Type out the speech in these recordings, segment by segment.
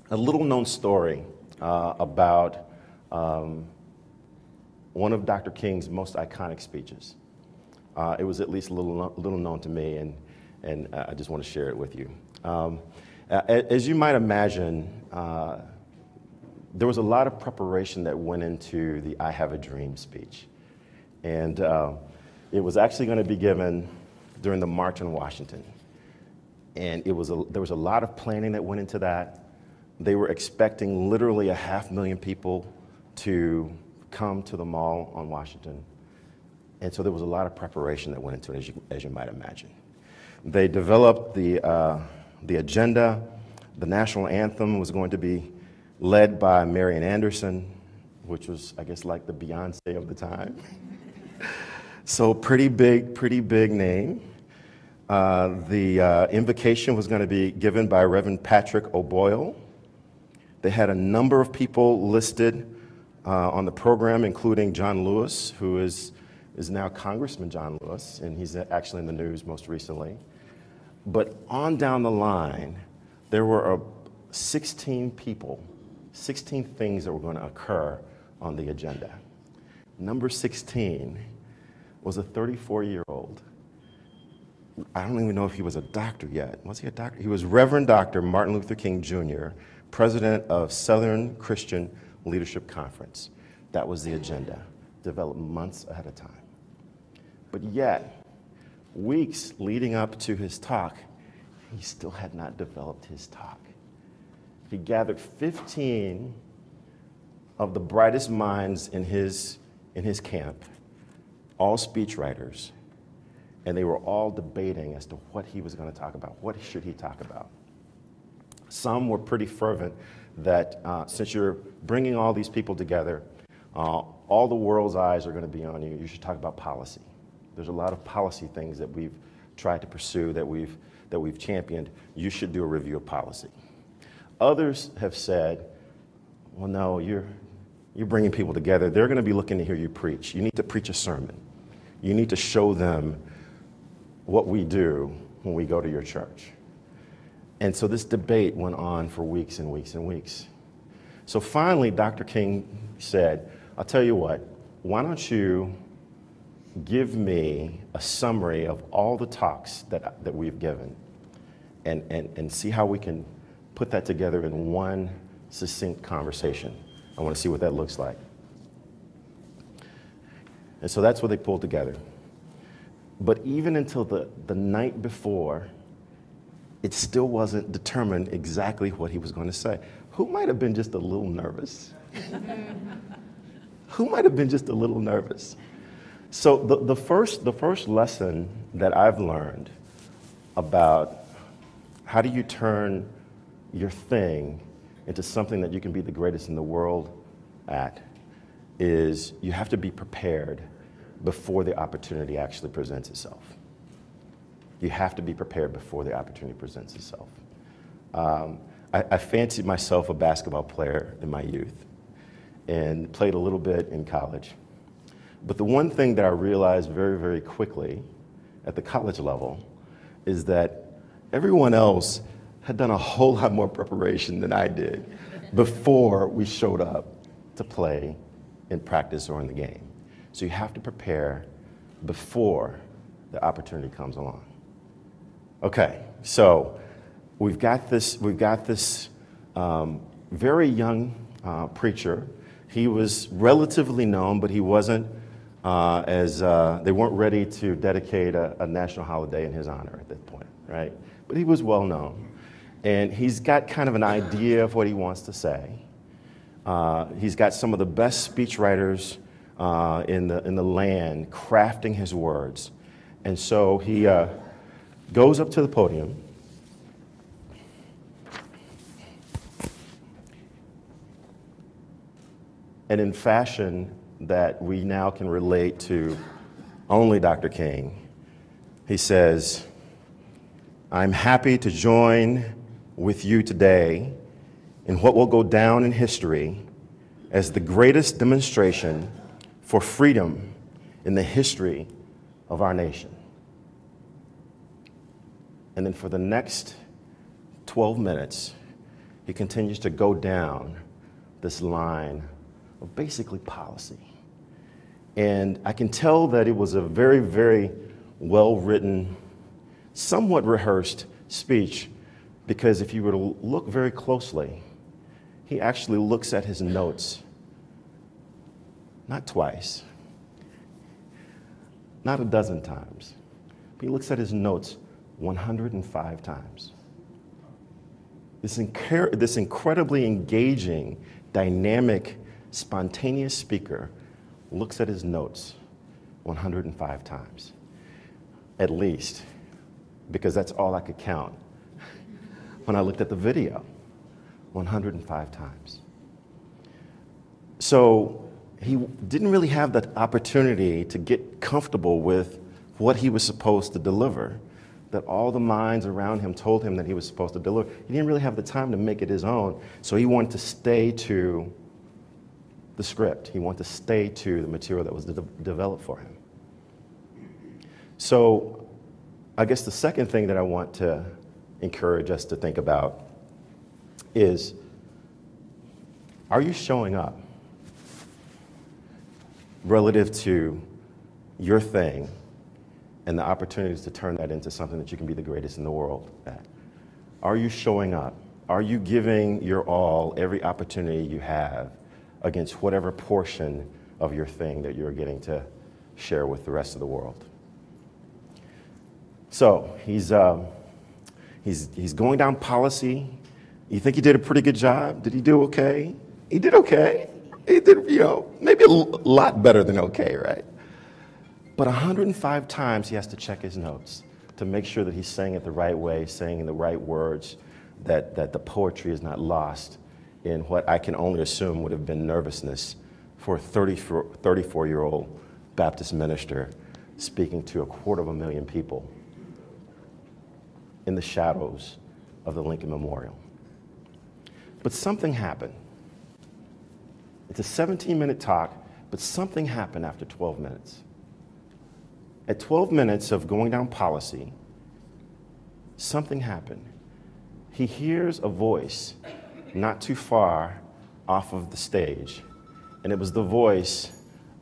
a little-known story about one of Dr. King's most iconic speeches. It was at least a little known to me, and I just want to share it with you. As you might imagine, there was a lot of preparation that went into the I Have a Dream speech. And it was actually going to be given during the March on Washington. And there was a lot of planning that went into that. They were expecting literally 500,000 people to come to the mall on Washington. And so there was a lot of preparation that went into it, as you might imagine. They developed the agenda. The national anthem was going to be led by Marian Anderson, which was, I guess, like the Beyonce of the time. So pretty big name. The invocation was going to be given by Reverend Patrick O'Boyle. They had a number of people listed on the program, including John Lewis, who is now Congressman John Lewis, and he's actually in the news most recently. But on down the line, there were 16 people, 16 things that were going to occur on the agenda. Number 16 was a 34-year-old. I don't even know if he was a doctor yet. Was he a doctor? He was Reverend Dr. Martin Luther King Jr., president of Southern Christian Leadership Conference. That was the agenda, developed months ahead of time. But yet, weeks leading up to his talk, he still had not developed his talk. He gathered 15 of the brightest minds in his camp, all speechwriters, and they were all debating as to what he was going to talk about. What should he talk about? Some were pretty fervent that since you're bringing all these people together, all the world's eyes are going to be on you. You should talk about policy. There's a lot of policy things that we've tried to pursue, that we've championed. You should do a review of policy. Others have said, well, no, you're bringing people together. They're going to be looking to hear you preach. You need to preach a sermon. You need to show them what we do when we go to your church. And so this debate went on for weeks and weeks and weeks. So finally, Dr. King said, I'll tell you what, why don't you give me a summary of all the talks that we've given and see how we can put that together in one succinct conversation. I want to see what that looks like. And so that's what they pulled together. But even until the night before, it still wasn't determined exactly what he was going to say. Who might have been just a little nervous? Who might have been just a little nervous? So the first lesson that I've learned about how do you turn your thing into something that you can be the greatest in the world at is you have to be prepared before the opportunity actually presents itself. You have to be prepared before the opportunity presents itself. I fancied myself a basketball player in my youth and played a little bit in college. But the one thing that I realized very, very quickly at the college level is that everyone else had done a whole lot more preparation than I did before we showed up to play in practice or in the game. So you have to prepare before the opportunity comes along. Okay, so we've got this very young preacher. He was relatively known, but he wasn't they weren't ready to dedicate a national holiday in his honor at that point, right? But he was well known. And he's got kind of an idea of what he wants to say. He's got some of the best speechwriters in the land crafting his words. And so he goes up to the podium. And in fashion that we now can relate to only Dr. King, he says, I'm happy to join with you today in what will go down in history as the greatest demonstration for freedom in the history of our nation. And then for the next 12 minutes, he continues to go down this line of basically policy. And I can tell that it was a very, very well-written, somewhat rehearsed speech, because if you were to look very closely, he actually looks at his notes, not twice, not a dozen times, but he looks at his notes 105 times. This incredibly engaging, dynamic, spontaneous speaker looks at his notes 105 times, at least, because that's all I could count when I looked at the video, 105 times. So he didn't really have the opportunity to get comfortable with what he was supposed to deliver, that all the minds around him told him that he was supposed to deliver. He didn't really have the time to make it his own, so he wanted to stay to the script. He wanted to stay to the material that was developed for him. So I guess the second thing that I want to encourage us to think about is, are you showing up relative to your thing and the opportunities to turn that into something that you can be the greatest in the world at? Are you showing up? Are you giving your all every opportunity you have against whatever portion of your thing that you're getting to share with the rest of the world? So he's going down policy. You think he did a pretty good job? Did he do okay? He did okay. He did, maybe a lot better than okay, right? But 105 times he has to check his notes to make sure that he's saying it the right way, saying in the right words, that the poetry is not lost in what I can only assume would have been nervousness for a 34-year-old Baptist minister speaking to 250,000 people in the shadows of the Lincoln Memorial. But something happened. It's a 17-minute talk, but something happened after 12 minutes. At 12 minutes of going down policy, something happened. He hears a voice not too far off of the stage, and it was the voice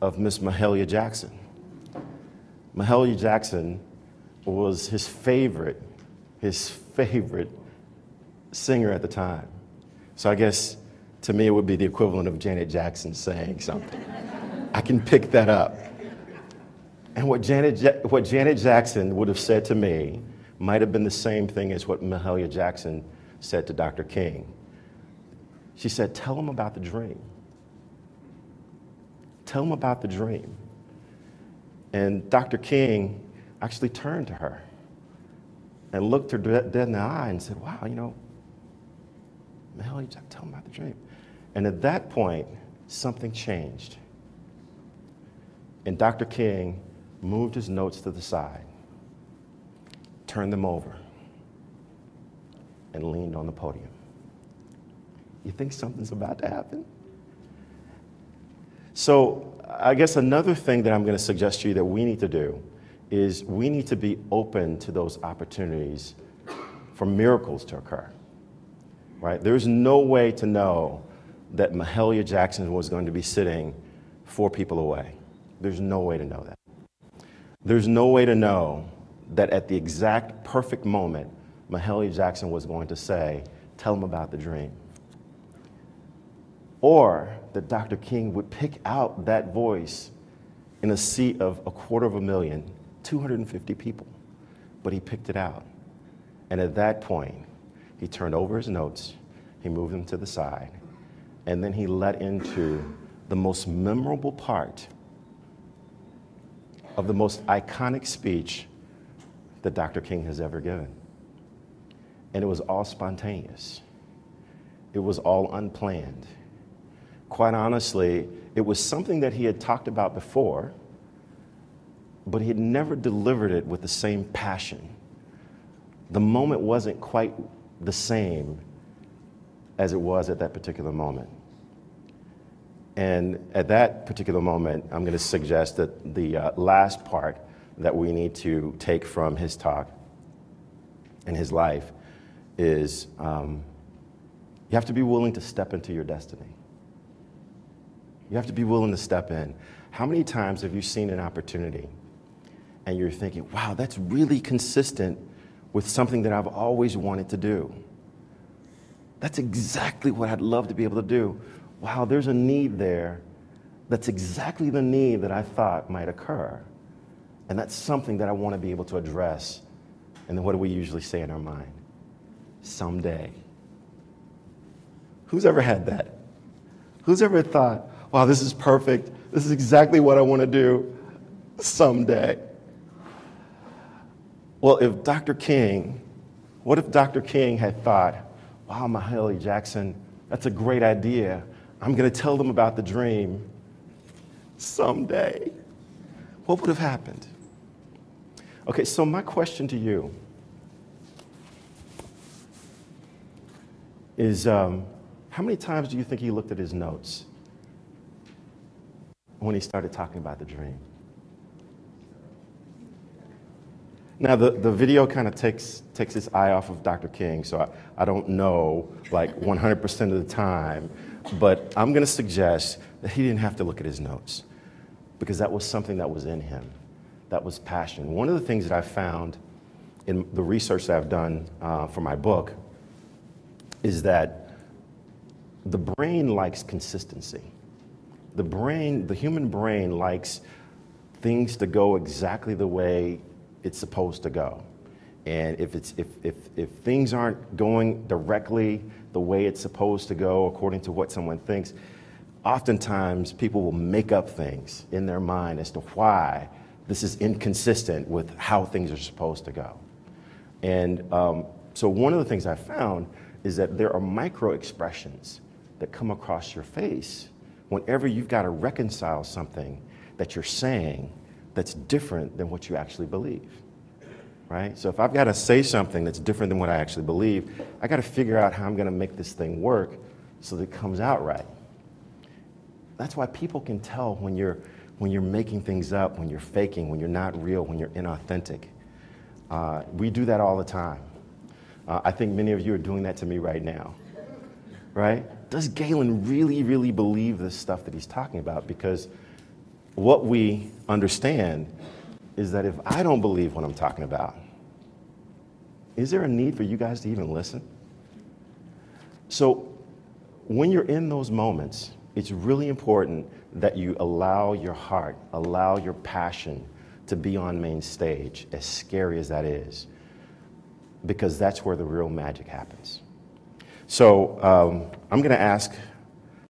of Miss Mahalia Jackson. Mahalia Jackson was his favorite singer at the time. So I guess to me it would be the equivalent of Janet Jackson saying something. I can pick that up. And what Janet Jackson would have said to me might have been the same thing as what Mahalia Jackson said to Dr. King. She said, "Tell him about the dream. Tell him about the dream." And Dr. King actually turned to her and looked her dead in the eye and said, "Wow, Mahalia Jackson, tell him about the dream." And at that point, something changed. And Dr. King moved his notes to the side, turned them over, and leaned on the podium. You think something's about to happen? So I guess another thing that I'm going to suggest to you that we need to do is we need to be open to those opportunities for miracles to occur, right? There's no way to know that Mahalia Jackson was going to be sitting 4 people away. There's no way to know that. There's no way to know that at the exact perfect moment, Mahalia Jackson was going to say, "Tell him about the dream." Or that Dr. King would pick out that voice in a sea of 250,000, 250 people. But he picked it out. And at that point, he turned over his notes, he moved them to the side, and then he led into the most memorable part of the most iconic speech that Dr. King has ever given. And it was all spontaneous. It was all unplanned. Quite honestly, it was something that he had talked about before, but he had never delivered it with the same passion. The moment wasn't quite the same as it was at that particular moment. And at that particular moment, I'm going to suggest that the last part that we need to take from his talk and his life is You have to be willing to step into your destiny. You have to be willing to step in. How many times have you seen an opportunity and you're thinking, wow, that's really consistent with something that I've always wanted to do? That's exactly what I'd love to be able to do. Wow, there's a need there. That's exactly the need that I thought might occur. And that's something that I want to be able to address. And then what do we usually say in our mind? Someday. Who's ever had that? Who's ever thought, wow, this is perfect. This is exactly what I want to do someday. Well, what if Dr. King had thought, wow, Mahalia Jackson, that's a great idea. I'm going to tell them about the dream someday. What would have happened? Okay, so my question to you is, how many times do you think he looked at his notes when he started talking about the dream? Now, the video kind of takes its eye off of Dr. King, so I don't know, like 100% of the time, but I'm going to suggest that he didn't have to look at his notes because that was something that was in him, that was passion. One of the things that I found in the research that I've done for my book is that the brain likes consistency. The human brain likes things to go exactly the way it's supposed to go. And if things aren't going directly the way it's supposed to go according to what someone thinks, oftentimes people will make up things in their mind as to why this is inconsistent with how things are supposed to go. And so one of the things I found is that there are micro expressions that come across your face whenever you've got to reconcile something that you're saying that's different than what you actually believe, right? So if I've got to say something that's different than what I actually believe, I got to figure out how I'm going to make this thing work so that it comes out right. That's why people can tell when you're making things up, when you're faking, when you're not real, when you're inauthentic. We do that all the time. I think many of you are doing that to me right now, right? Does Galen really, really believe this stuff that he's talking about? Because what we understand is that if I don't believe what I'm talking about, is there a need for you guys to even listen? So when you're in those moments, it's really important that you allow your heart, allow your passion to be on main stage, as scary as that is, because that's where the real magic happens. So I'm going to ask